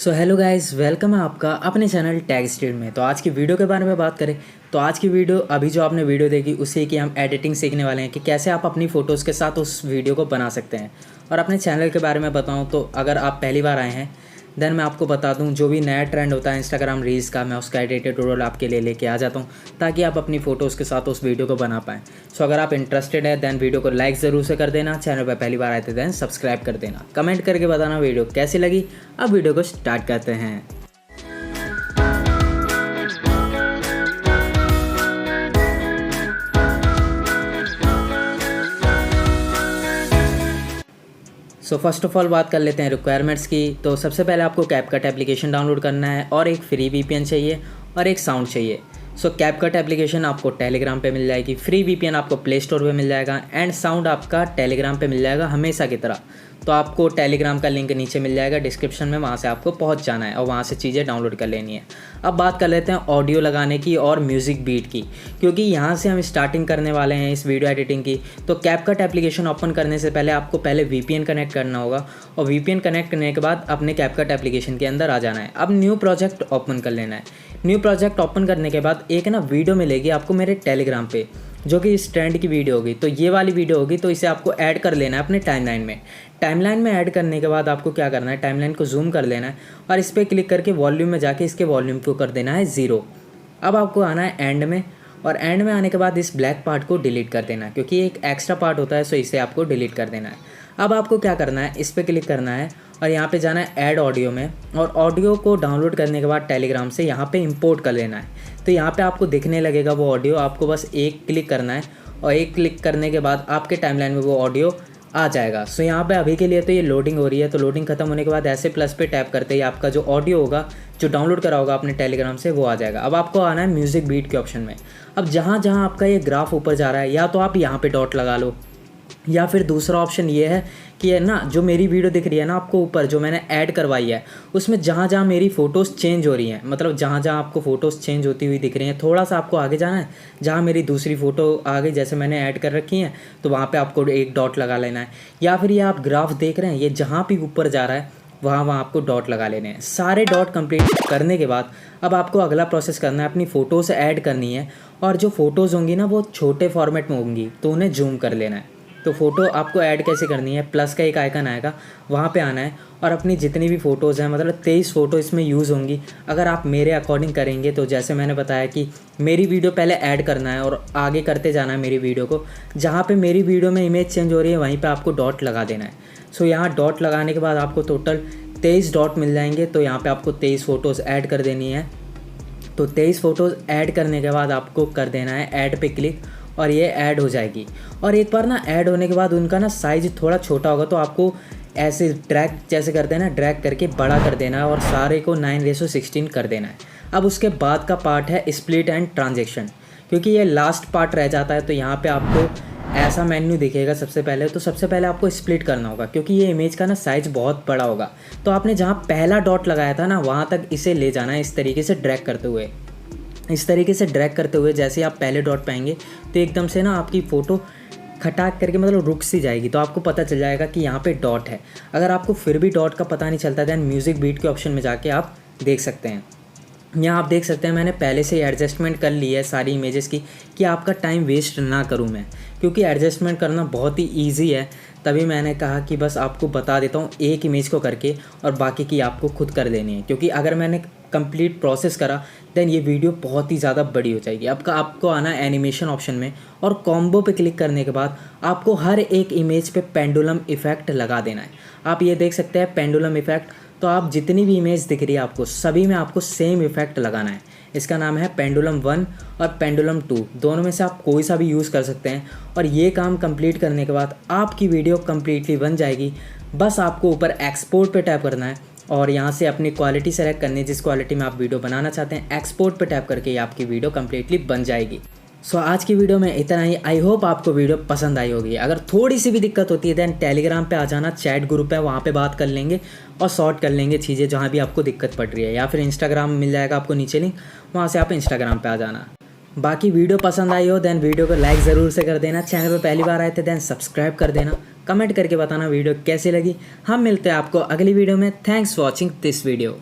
So hello guys, welcome है आपका अपने चैनल टैग स्ट्रीट में। तो आज की वीडियो के बारे में बात करें तो आज की वीडियो अभी जो आपने वीडियो देखी उससे कि हम एडिटिंग सीखने वाले हैं कि कैसे आप अपनी फ़ोटोज़ के साथ उस वीडियो को बना सकते हैं। और अपने चैनल के बारे में बताऊं तो अगर आप पहली बार आए हैं देन मैं आपको बता दूं जो भी नया ट्रेंड होता है इंस्टाग्राम रील्स का, मैं उसका एडिटेड ट्यूटोरियल आपके लिए लेके आ जाता हूं ताकि आप अपनी फ़ोटोज़ के साथ उस वीडियो को बना पाएँ। सो अगर आप इंटरेस्टेड है देन वीडियो को लाइक ज़रूर से कर देना, चैनल पर पहली बार आए थे देन सब्सक्राइब कर देना, कमेंट करके बताना वीडियो कैसी लगी। अब वीडियो को स्टार्ट करते हैं। सो फर्स्ट ऑफ ऑल बात कर लेते हैं रिक्वायरमेंट्स की। तो सबसे पहले आपको कैपकट एप्लीकेशन डाउनलोड करना है और एक फ्री वीपीएन चाहिए और एक साउंड चाहिए। सो कैपकट एप्लीकेशन आपको टेलीग्राम पे मिल जाएगी, फ्री वीपीएन आपको प्ले स्टोर पे मिल जाएगा एंड साउंड आपका टेलीग्राम पे मिल जाएगा हमेशा की तरह। तो आपको टेलीग्राम का लिंक नीचे मिल जाएगा डिस्क्रिप्शन में, वहाँ से आपको पहुँच जाना है और वहाँ से चीज़ें डाउनलोड कर लेनी है। अब बात कर लेते हैं ऑडियो लगाने की और म्यूज़िक बीट की, क्योंकि यहाँ से हम स्टार्टिंग करने वाले हैं इस वीडियो एडिटिंग की। तो कैपकट एप्लीकेशन ओपन करने से पहले आपको पहले वीपीएन कनेक्ट करना होगा और वीपीएन कनेक्ट करने के बाद अपने कैपकट एप्लीकेशन के अंदर आ जाना है। अब न्यू प्रोजेक्ट ओपन कर लेना है। न्यू प्रोजेक्ट ओपन करने के बाद एक ना वीडियो मिलेगी आपको मेरे टेलीग्राम पे, जो कि इस ट्रेंड की वीडियो होगी। तो ये वाली वीडियो होगी, तो इसे आपको ऐड कर लेना है अपने टाइमलाइन में। टाइमलाइन में ऐड करने के बाद आपको क्या करना है, टाइमलाइन को जूम कर लेना है और इस पर क्लिक करके वॉल्यूम में जाके इसके वॉल्यूम को कर देना है 0। अब आपको आना है एंड में और एंड में आने के बाद इस ब्लैक पार्ट को डिलीट कर देना है, क्योंकि एक एक्स्ट्रा पार्ट होता है, सो इसे आपको डिलीट कर देना है। अब आपको क्या करना है, इस पर क्लिक करना है और यहाँ पे जाना है ऐड ऑडियो में और ऑडियो को डाउनलोड करने के बाद टेलीग्राम से यहाँ पे इंपोर्ट कर लेना है। तो यहाँ पे आपको दिखने लगेगा वो ऑडियो, आपको बस एक क्लिक करना है और एक क्लिक करने के बाद आपके टाइमलाइन में वो ऑडियो आ जाएगा। सो यहाँ पे अभी के लिए तो ये लोडिंग हो रही है। तो लोडिंग खत्म होने के बाद ऐसे प्लस पे टैप करते ही आपका जो ऑडियो होगा जो डाउनलोड करा होगा अपने टेलीग्राम से वो आ जाएगा। अब आपको आना है म्यूज़िक बीट के ऑप्शन में। अब जहाँ जहाँ आपका ये ग्राफ ऊपर जा रहा है या तो आप यहाँ पे डॉट लगा लो, या फिर दूसरा ऑप्शन ये है कि है ना जो मेरी वीडियो दिख रही है ना आपको ऊपर जो मैंने ऐड करवाई है, उसमें जहाँ जहाँ मेरी फ़ोटोज़ चेंज हो रही हैं, मतलब जहाँ जहाँ आपको फ़ोटोज़ चेंज होती हुई दिख रही हैं, थोड़ा सा आपको आगे जाना है। जहाँ मेरी दूसरी फ़ोटो आ गई जैसे मैंने ऐड कर रखी है तो वहाँ पे आपको एक डॉट लगा लेना है। या फिर ये आप ग्राफ देख रहे हैं, ये जहाँ भी ऊपर जा रहा है वहाँ आपको डॉट लगा लेने हैं। सारे डॉट कंप्लीट करने के बाद अब आपको अगला प्रोसेस करना है, अपनी फ़ोटोज़ ऐड करनी है और जो फ़ोटोज़ होंगी ना वो छोटे फॉर्मेट में होंगी तो उन्हें जूम कर लेना है। तो फ़ोटो आपको ऐड कैसे करनी है, प्लस का एक आइकन आएगा वहाँ पे आना है और अपनी जितनी भी फ़ोटोज़ हैं, मतलब 23 फ़ोटो इसमें यूज़ होंगी। अगर आप मेरे अकॉर्डिंग करेंगे तो जैसे मैंने बताया कि मेरी वीडियो पहले ऐड करना है और आगे करते जाना है मेरी वीडियो को। जहाँ पे मेरी वीडियो में इमेज चेंज हो रही है वहीं पे आपको डॉट लगा देना है। सो यहाँ डॉट लगाने के बाद आपको टोटल 23 डॉट मिल जाएंगे। तो यहाँ पर आपको 23 फ़ोटोज़ ऐड कर देनी है। तो 23 फ़ोटोज़ ऐड करने के बाद आपको कर देना है ऐड पे क्लिक और ये ऐड हो जाएगी। और एक बार ना ऐड होने के बाद उनका ना साइज़ थोड़ा छोटा होगा तो आपको ऐसे ड्रैग जैसे करते हैं ना, ड्रैग करके बड़ा कर देना है और सारे को 9:16 कर देना है। अब उसके बाद का पार्ट है स्प्लिट एंड ट्रांजेक्शन, क्योंकि ये लास्ट पार्ट रह जाता है। तो यहाँ पे आपको ऐसा मेन्यू दिखेगा सबसे पहले। तो सबसे पहले आपको स्प्लिट करना होगा, क्योंकि ये इमेज का ना साइज़ बहुत बड़ा होगा। तो आपने जहाँ पहला डॉट लगाया था ना वहाँ तक इसे ले जाना है, इस तरीके से ड्रैग करते हुए। इस तरीके से ड्रैग करते हुए जैसे आप पहले डॉट पाएंगे तो एकदम से ना आपकी फ़ोटो खटाक करके मतलब रुक सी जाएगी, तो आपको पता चल जाएगा कि यहाँ पे डॉट है। अगर आपको फिर भी डॉट का पता नहीं चलता दैन म्यूज़िक बीट के ऑप्शन में जाके आप देख सकते हैं। यहाँ आप देख सकते हैं मैंने पहले से ही एडजस्टमेंट कर ली है सारी इमेजेस की कि आपका टाइम वेस्ट ना करूँ मैं, क्योंकि एडजस्टमेंट करना बहुत ही ईजी है। तभी मैंने कहा कि बस आपको बता देता हूँ एक इमेज को करके और बाकी की आपको खुद कर देनी है, क्योंकि अगर मैंने कंप्लीट प्रोसेस करा देन ये वीडियो बहुत ही ज़्यादा बड़ी हो जाएगी। अब आपको आना है एनिमेशन ऑप्शन में और कॉम्बो पे क्लिक करने के बाद आपको हर एक इमेज पे पेंडुलम इफ़ेक्ट लगा देना है। आप ये देख सकते हैं पेंडुलम इफ़ेक्ट। तो आप जितनी भी इमेज दिख रही है आपको सभी में आपको सेम इफ़ेक्ट लगाना है। इसका नाम है पेंडुलम 1 और पेंडुलम 2, दोनों में से आप कोई सा भी यूज़ कर सकते हैं। और ये काम कंप्लीट करने के बाद आपकी वीडियो कम्प्लीटली बन जाएगी। बस आपको ऊपर एक्सपोर्ट पे टैप करना है और यहाँ से अपनी क्वालिटी सेलेक्ट करनी है, जिस क्वालिटी में आप वीडियो बनाना चाहते हैं। एक्सपोर्ट पे टैप करके आपकी वीडियो कम्प्लीटली बन जाएगी। सो आज की वीडियो में इतना ही। आई होप आपको वीडियो पसंद आई होगी। अगर थोड़ी सी भी दिक्कत होती है दैन टेलीग्राम पे आ जाना, चैट ग्रुप है वहाँ पे बात कर लेंगे और सॉर्ट कर लेंगे चीज़ें जहाँ भी आपको दिक्कत पड़ रही है। या फिर इंस्टाग्राम मिल जाएगा आपको नीचे लिंक, वहाँ से आप इंस्टाग्राम पे आ जाना। बाकी वीडियो पसंद आई हो दैन वीडियो को लाइक ज़रूर से कर देना। चैनल पर पहली बार आए थे दैन सब्सक्राइब कर देना। कमेंट करके बताना वीडियो कैसी लगी। हम मिलते हैं आपको अगली वीडियो में। Thanks for watching this video.